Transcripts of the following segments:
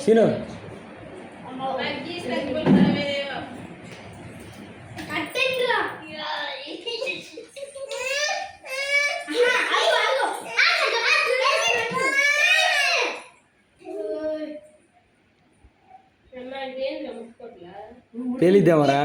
scene పేలిద్దామరా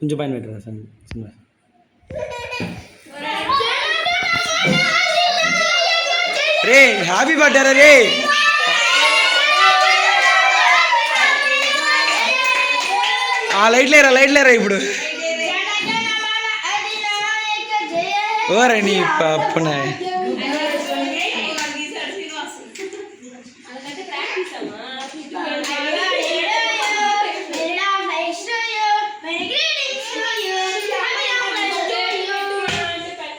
కొంచెం పైన పెట్టరా సినిమా రే హ్యాపీ బర్త్డే రే లైట్ లేరా ఇప్పుడు ఓరే నీ పప్పునాయ్